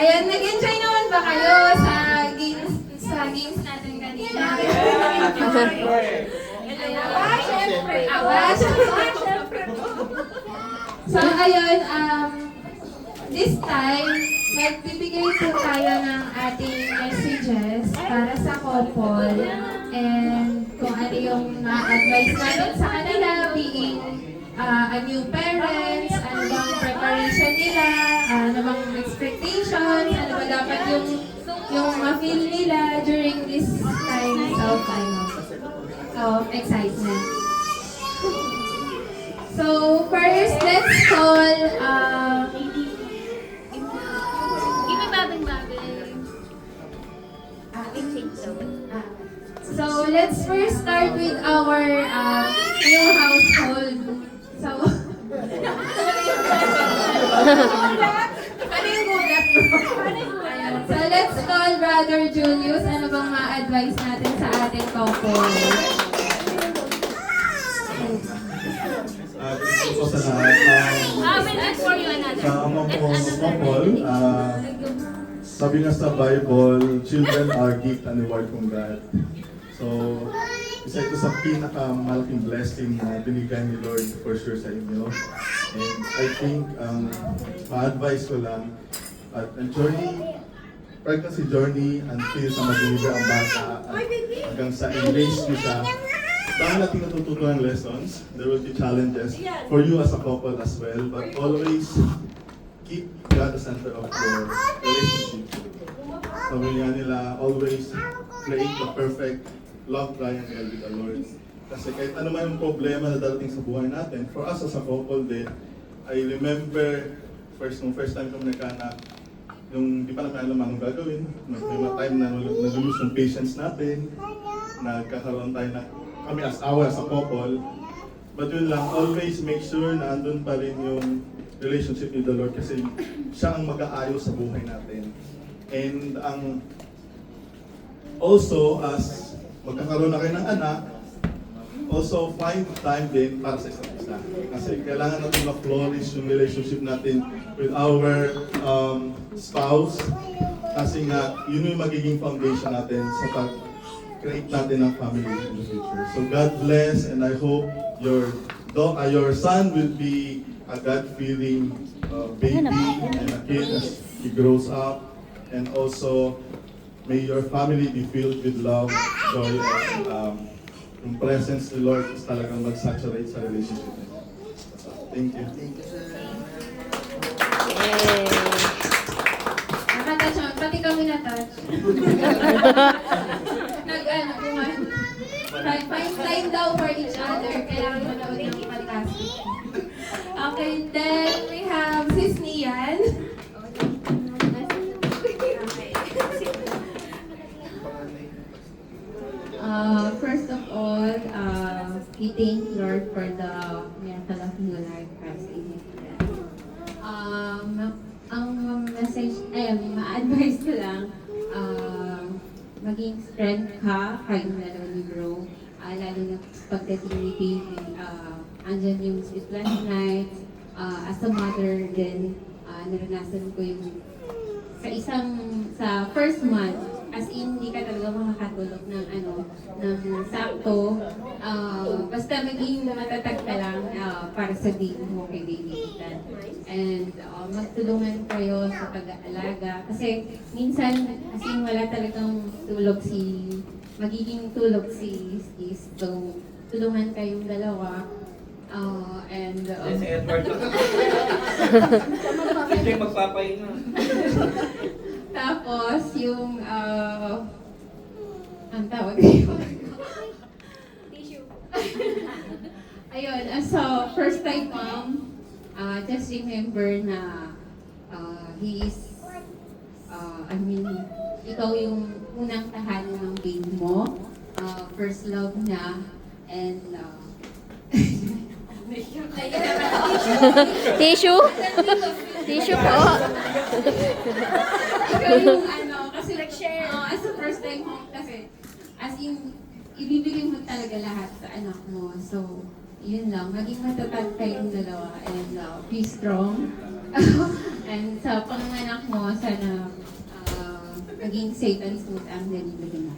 Ayan, nag-enjoy naman ba kayo sa games natin kanina? Siyempre. So, ayun, this time, magbibigay po tayo ng ating messages para sa couple and kung ano yung ma-advise natin sa kanila being a new parents, ano bang preparation nila, ano bang expectations, ano ba dapat yung ma-feel nila during this times of excitement. So, first, let's call, so, let's first start with our new household. So, ano yung gulat bro? Ayan. So, let's call Brother Julius. Ano bang ma-advise natin sa ating couple? Gusto ko sa lahat. Sa amang couple, sabi nga sa Bible, children are gift and reward from God. So, isa ito sa pinakamalaking blessing na binigay ni Lord for sure sa inyo. And I think, ma-advise ko lang, at ang journey, pregnancy journey, until sa mag-deliver ang bata, at hanggang sa enrage nyo siya, dahil natin natututunan lessons, there will be challenges for you as a couple as well, but always keep God the center of your relationship. Sabi nga nila, always create the perfect love triangle with the Lord. Kasi kahit ano man yung problema na darating sa buhay natin, for us as a couple din, I remember nung first time kami nagkaanak, yung di pa namin alam anong gagawin, may mga time na nag-lose yung patience natin, nagkakaroon tayo na kami as a couple, but yun lang, always make sure na andun pa rin yung relationship with the Lord kasi siya ang mag-aayos sa buhay natin. And also, as magkakaroon na kayo ng anak, also find time din para sa isa't isa. Kasi kailangan natin ma-flourish yung relationship natin with our spouse. Kasi nga, yun yung magiging foundation natin sa pag-create natin ng family in the future. So God bless, and I hope your son will be a God-fearing baby and a kid as he grows up. And also, may your family be filled with love, joy, and yung presence ni Lord is talagang mag-saturate sa relationship niyo. Thank you. Thank you, sir. Nakatouch naman, pati kami na-touch. Find time daw for each other. Kailangan manood ng fantastic. Okay, then we have Sis Nian. First of all, we thank Lord for the miracle of new life Christ in His life. Ang message, ma-advise ko lang, maging strength ka, kayo lalo ni bro, lalo na pagdating ni baby, andyan yung sleepless nights, as a mother din, naranasan ko yung sa first month, as in, hindi ka talaga makakatulog ng sakto. Basta maging matatag ka lang para sa baby mo kay baby Ethan. And magtulungan kayo sa pag-aalaga. Kasi minsan, as in, wala talagang magiging tulog si Sis. So, tulungan kayong dalawa. Si Edward lang. Hindi magpapahinga. Tapos, yung, ang tawag dito. Tissue. Ayun, so, first time mom, just remember na he is, ikaw yung unang tahanan ng baby mo, first love niya, and, Tissue? Tissue po. ikaw yung kasi Nag-share. as a first time mom kasi, as in, ibibigay mo talaga lahat sa anak mo. So, yun lang, maging matatag kayong dalawa and be strong. And sa panganak mo, sana maging safe and smooth ang delivery mo.